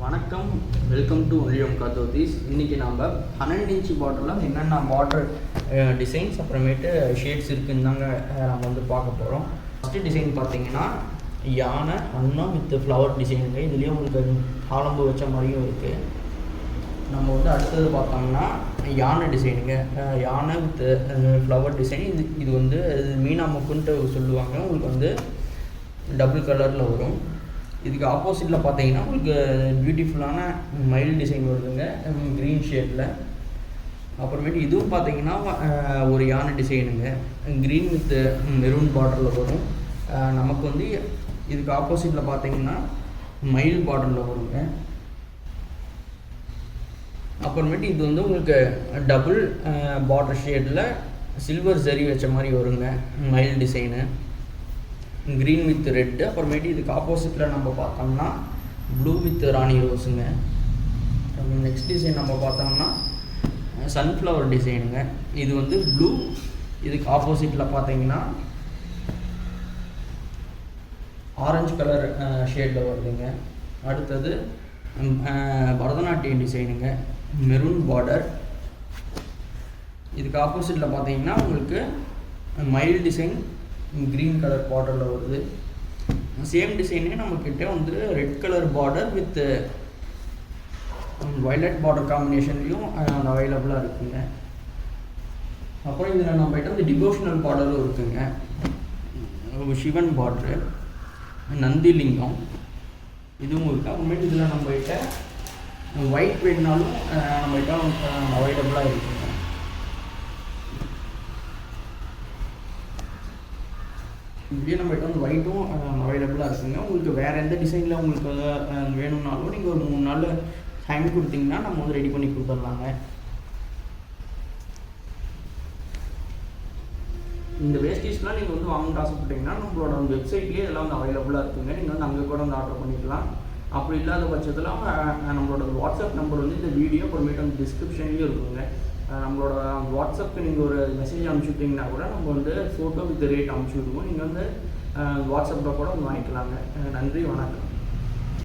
வணக்கம், welcome to only ஓம் காத்தோதீஸ். இன்றைக்கி நம்ம 12 இன்ச் பார்டரில் என்னென்ன பார்டர் டிசைன்ஸ் அப்புறமேட்டு ஷேட்ஸ் இருக்குன்னு தாங்க நம்ம வந்து பார்க்க போகிறோம். ஃபஸ்ட்டு டிசைன் பார்த்தீங்கன்னா யானை அன்னம் வித் ஃப்ளவர் டிசைனுங்க. இதுலேயும் உங்களுக்கு ஆலம்பு வச்ச மாதிரியும் இருக்குது. நம்ம வந்து அடுத்தது பார்த்தோம்னா யானை டிசைனுங்க. யானை வித் ஃப்ளவர் டிசைன். இது வந்து மீனா முக்குன்ட்டு சொல்லுவாங்க. உங்களுக்கு வந்து டபுள் கலரில் வரும். இதுக்கு ஆப்போசிட்டில் பார்த்தீங்கன்னா உங்களுக்கு பியூட்டிஃபுல்லான மயில் டிசைன் வருதுங்க, க்ரீன் ஷேடில். அப்புறமேட்டு இதுவும் பார்த்தீங்கன்னா ஒரு யானை டிசைனுங்க, க்ரீன் வித் மெரூன் பார்டரில் வரும். நமக்கு வந்து இதுக்கு ஆப்போசிட்டில் பார்த்தீங்கன்னா மயில் பார்டரில் வருங்க. அப்புறமேட்டு இது வந்து உங்களுக்கு டபுள் பார்டர் ஷேடில் சில்வர் ஜரி வச்ச மாதிரி வருங்க, மயில் டிசைனு, க்ரீன் வித் ரெட்டு. அப்புறமேட்டு இதுக்கு ஆப்போசிட்டில் நம்ம பார்த்தோம்னா ப்ளூ வித் ராணி ரோஸுங்க. நெக்ஸ்ட் டிசைன் நம்ம பார்த்தோம்னா சன்ஃப்ளவர் டிசைனுங்க. இது வந்து ப்ளூ, இதுக்கு ஆப்போசிட்டில் பார்த்தீங்கன்னா ஆரஞ்சு கலர் ஷேடில் வருதுங்க. அடுத்தது பரதநாட்டியம் டிசைனுங்க, மெரூன் பார்டர். இதுக்கு ஆப்போசிட்டில் பார்த்தீங்கன்னா உங்களுக்கு மயில் டிசைன், க்ரீன் கலர் பார்டரில் வருது. சேம் டிசைனே நம்மக்கிட்ட வந்து red colour border with violet border காம்பினேஷன்லேயும் அவைலபிளாக இருக்குங்க. அப்புறம் இதில் நம்மகிட்ட வந்து டிவோஷனல் பார்டரும் இருக்குங்க. சிவன் பார்டரு, நந்திலிங்கம் இதுவும் இருக்குது. அப்புறமேட்டு இதில் நம்மகிட்ட ஒயிட் வேணுனாலும் நம்மகிட்ட அவைலபிளாக இருக்குங்க. இப்படியே நம்மகிட்ட வந்து ஒயிட்டும் அவைலபிளாக இருக்குங்க. உங்களுக்கு வேறு எந்த டிசைனில் உங்களுக்கு வேணும்னாலும் நீங்கள் ஒரு 3 நாள் டைம் கொடுத்தீங்கன்னா நம்ம வந்து ரெடி பண்ணி கொடுத்துடலாங்க. இந்த வேஸ்டீஸ்லாம் நீங்கள் வந்து வாங்கணும்னு ஆசைப்பட்டீங்கன்னா நம்மளோட வெப்சைட்லேயே இதெல்லாம் வந்து அவைலபிளாக இருக்குங்க. நீங்கள் வந்து அங்கே கூட வந்து ஆர்டர் பண்ணிக்கலாம். அப்படி இல்லாத பட்சத்தில் நம்மளோட வாட்ஸ்அப் நம்பர் வந்து இந்த வீடியோ அப்புறமேட்டு வந்து டிஸ்கிரிப்ஷன்லேயும் இருக்குங்க. நம்மளோட வாட்ஸ்அப்புக்கு நீங்கள் ஒரு மெசேஜ் அனுப்பிச்சுட்டிங்கன்னா கூட நம்ம வந்து ஃபோட்டோ வித் ரேட் அனுப்பிச்சி விடுவோம். நீங்கள் வந்து வாட்ஸ்அப்பில் கூட வந்து வாங்கிக்கலாங்க. நன்றி, வணக்கம்.